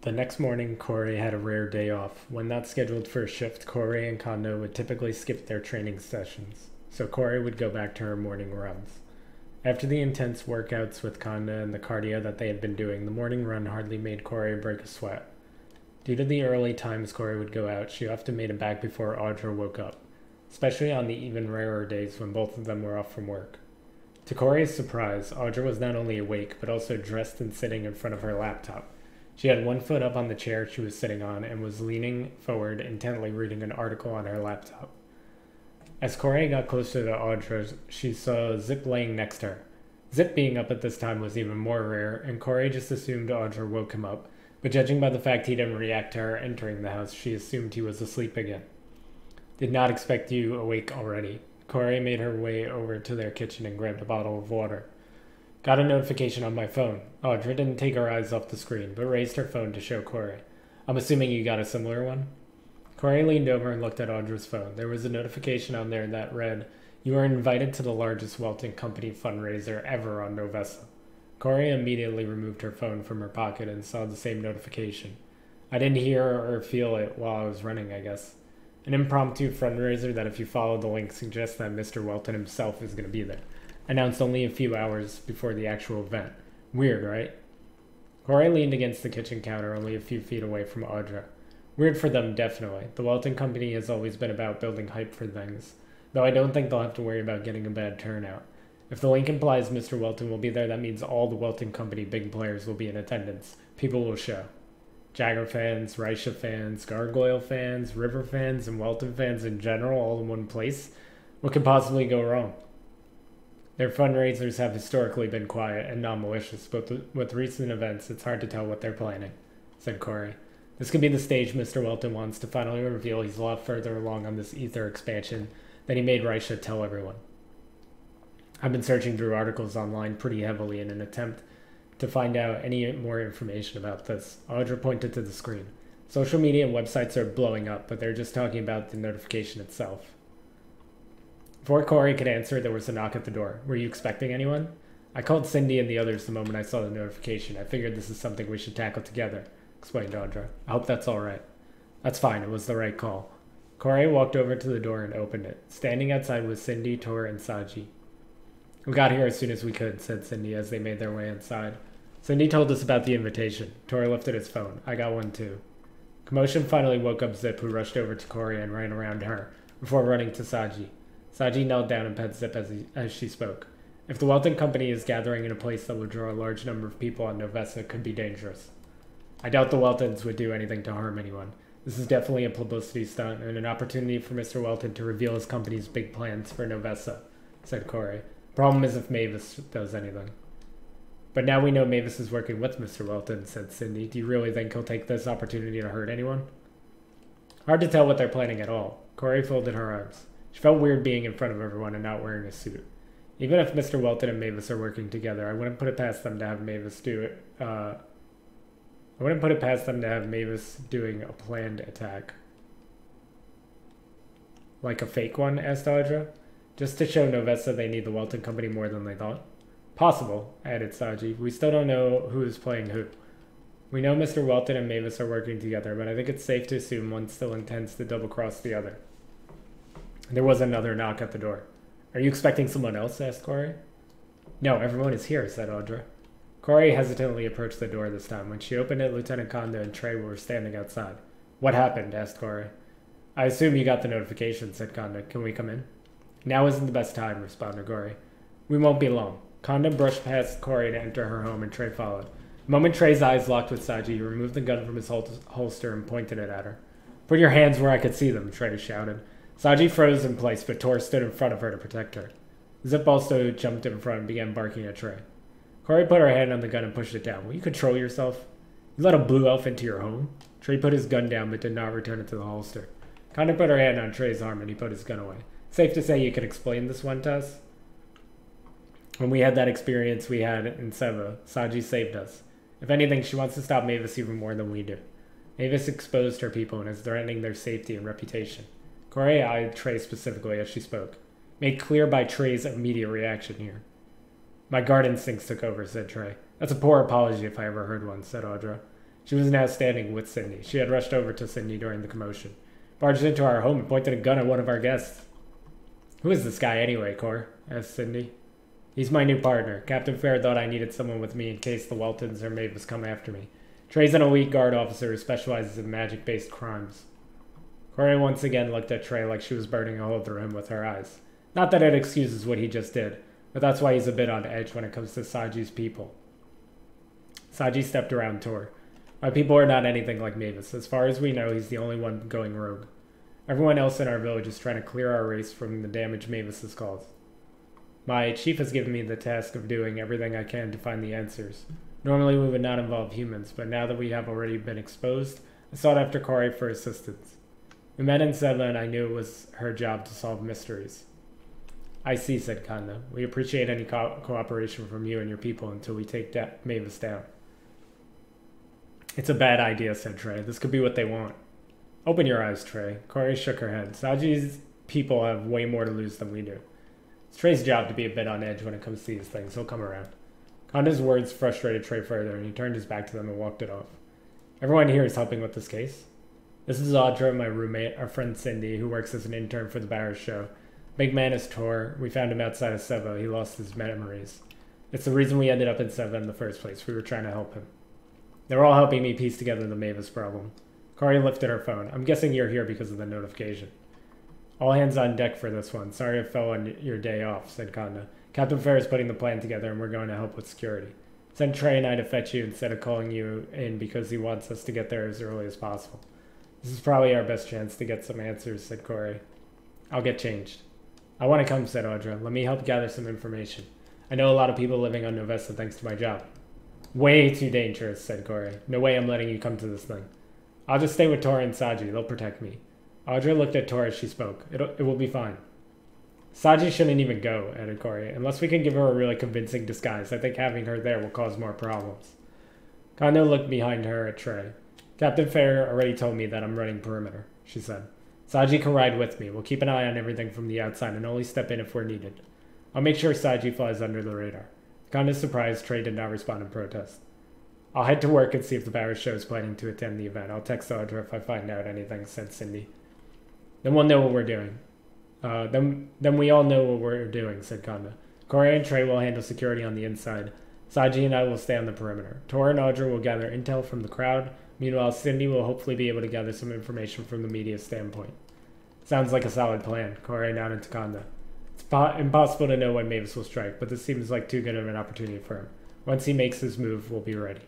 The next morning, Corey had a rare day off. When not scheduled for a shift, Corey and Kondo would typically skip their training sessions, so Corey would go back to her morning runs. After the intense workouts with Kondo and the cardio that they had been doing, the morning run hardly made Corey break a sweat. Due to the early times Corey would go out, she often made it back before Audra woke up, especially on the even rarer days when both of them were off from work. To Corey's surprise, Audra was not only awake, but also dressed and sitting in front of her laptop. She had one foot up on the chair she was sitting on and was leaning forward, intently reading an article on her laptop. As Corey got closer to Audra, she saw Zip laying next to her. Zip being up at this time was even more rare, and Corey just assumed Audra woke him up, but judging by the fact he didn't react to her entering the house, she assumed he was asleep again. Did not expect you awake already. Corey made her way over to their kitchen and grabbed a bottle of water. Got a notification on my phone. Audra didn't take her eyes off the screen, but raised her phone to show Corey. I'm assuming you got a similar one? Corey leaned over and looked at Audra's phone. There was a notification on there that read, "You are invited to the largest Welton Company fundraiser ever on Novessa." Corey immediately removed her phone from her pocket and saw the same notification. I didn't hear or feel it while I was running, I guess. An impromptu fundraiser that, if you follow the link, suggests that Mr. Welton himself is going to be there. Announced only a few hours before the actual event. Weird, right? Corey leaned against the kitchen counter only a few feet away from Audra. Weird for them, definitely. The Welton Company has always been about building hype for things, though I don't think they'll have to worry about getting a bad turnout. If the link implies Mr. Welton will be there, that means all the Welton Company big players will be in attendance. People will show. Jagger fans, Risha fans, Gargoyle fans, River fans, and Welton fans in general all in one place? What could possibly go wrong? Their fundraisers have historically been quiet and non-malicious, but with recent events, it's hard to tell what they're planning, said Corey. This could be the stage Mr. Welton wants to finally reveal he's a lot further along on this ether expansion than he made Risha tell everyone. I've been searching through articles online pretty heavily in an attempt to find out any more information about this. Audra pointed to the screen. Social media and websites are blowing up, but they're just talking about the notification itself. Before Corey could answer, there was a knock at the door. Were you expecting anyone? I called Cindy and the others the moment I saw the notification. I figured this is something we should tackle together, explained Audra. I hope that's all right. That's fine. It was the right call. Corey walked over to the door and opened it. Standing outside was Cindy, Tor, and Saji. We got here as soon as we could, said Cindy as they made their way inside. Cindy told us about the invitation. Tor lifted his phone. I got one too. Commotion finally woke up Zip, who rushed over to Corey and ran around her, before running to Saji. Saji knelt down and pet Zip as she spoke. If the Welton Company is gathering in a place that will draw a large number of people on Novessa, it could be dangerous. I doubt the Weltons would do anything to harm anyone. This is definitely a publicity stunt and an opportunity for Mr. Welton to reveal his company's big plans for Novessa, said Corey. Problem is if Mavis does anything. But now we know Mavis is working with Mr. Welton, said Cindy. Do you really think he'll take this opportunity to hurt anyone? Hard to tell what they're planning at all. Corey folded her arms. She felt weird being in front of everyone and not wearing a suit. Even if Mr. Welton and Mavis are working together, I wouldn't put it past them to have Mavis do it. I wouldn't put it past them to have Mavis doing a planned attack. Like a fake one, asked Audra. Just to show Novessa they need the Welton Company more than they thought. Possible, added Saji. We still don't know who is playing who. We know Mr. Welton and Mavis are working together, but I think it's safe to assume one still intends to double-cross the other. There was another knock at the door. Are you expecting someone else? Asked Corey. No, everyone is here, said Audra. Corey hesitantly approached the door this time. When she opened it, Lieutenant Kondo and Trey were standing outside. What happened? Asked Corey. I assume you got the notification, said Kondo. Can we come in? Now isn't the best time, responded Corey. We won't be long. Kondo brushed past Corey to enter her home and Trey followed. The moment Trey's eyes locked with Saji, he removed the gun from his holster and pointed it at her. Put your hands where I could see them, Trey shouted. Saji froze in place, but Tor stood in front of her to protect her. Zip also jumped in front and began barking at Trey. Corey put her hand on the gun and pushed it down. Will you control yourself? You let a blue elf into your home? Trey put his gun down but did not return it to the holster. Kondo put her hand on Trey's arm and he put his gun away. Safe to say you can explain this one to us? When we had that experience we had in Seva, Saji saved us. If anything, she wants to stop Mavis even more than we do. Mavis exposed her people and is threatening their safety and reputation. Corey eyed Trey specifically as she spoke, made clear by Trey's immediate reaction here. My guard instincts took over, said Trey. That's a poor apology if I ever heard one, said Audra. She was now standing with Cindy. She had rushed over to Cindy during the commotion, barged into our home and pointed a gun at one of our guests. "Who is this guy anyway, Cor?" asked Cindy. "He's my new partner. Captain Fair thought I needed someone with me in case the Weltons or Mavis come after me. Trey's an elite guard officer who specializes in magic-based crimes." Corey once again looked at Trey like she was burning a hole through him with her eyes. Not that it excuses what he just did, but that's why he's a bit on edge when it comes to Saji's people. Saji stepped around to her. "My people are not anything like Mavis. As far as we know, he's the only one going rogue. Everyone else in our village is trying to clear our race from the damage Mavis has caused. My chief has given me the task of doing everything I can to find the answers. Normally we would not involve humans, but now that we have already been exposed, I sought after Corey for assistance. We met in Seva and I knew it was her job to solve mysteries." "I see," said Kanda. "We appreciate any cooperation from you and your people until we take Mavis down." "It's a bad idea," said Trey. "This could be what they want." "Open your eyes, Trey." Corey shook her head. "Saji's people have way more to lose than we do. It's Trey's job to be a bit on edge when it comes to these things. He'll come around." Kanda's words frustrated Trey further, and he turned his back to them and walked it off. "Everyone here is helping with this case. This is Audra, my roommate, our friend Cindy, who works as an intern for the Barrows show. Big man is Tor. We found him outside of Seva. He lost his memories. It's the reason we ended up in Seva in the first place. We were trying to help him. They were all helping me piece together the Mavis problem." Corey lifted her phone. "I'm guessing you're here because of the notification." "All hands on deck for this one. Sorry it fell on your day off," said Kanda. "Captain Fair is putting the plan together and we're going to help with security. Send Trey and I to fetch you instead of calling you in because he wants us to get there as early as possible. This is probably our best chance to get some answers," said Corey. "I'll get changed." "I want to come," said Audra. "Let me help gather some information. I know a lot of people living on Novesta thanks to my job." "Way too dangerous," said Corey. "No way I'm letting you come to this thing. I'll just stay with Tora and Saji. They'll protect me." Audra looked at Tora as she spoke. It will be fine." "Saji shouldn't even go," added Corey. "Unless we can give her a really convincing disguise, I think having her there will cause more problems." Kondo looked behind her at Trey. "Captain Fair already told me that I'm running perimeter," she said. "Saji can ride with me. We'll keep an eye on everything from the outside and only step in if we're needed. I'll make sure Saji flies under the radar." Kondo's surprised, Trey did not respond in protest. "I'll head to work and see if the Barrows show is planning to attend the event. I'll text Audra if I find out anything," said Cindy. "Then we'll know what we're doing." Then we all know what we're doing," said Kondo. "Corey and Trey will handle security on the inside. Saji and I will stay on the perimeter. Tora and Audra will gather intel from the crowd. Meanwhile, Cindy will hopefully be able to gather some information from the media standpoint." "Sounds like a solid plan," Corey nodded to Kondo. "It's impossible to know when Mavis will strike, but this seems like too good of an opportunity for him. Once he makes his move, we'll be ready."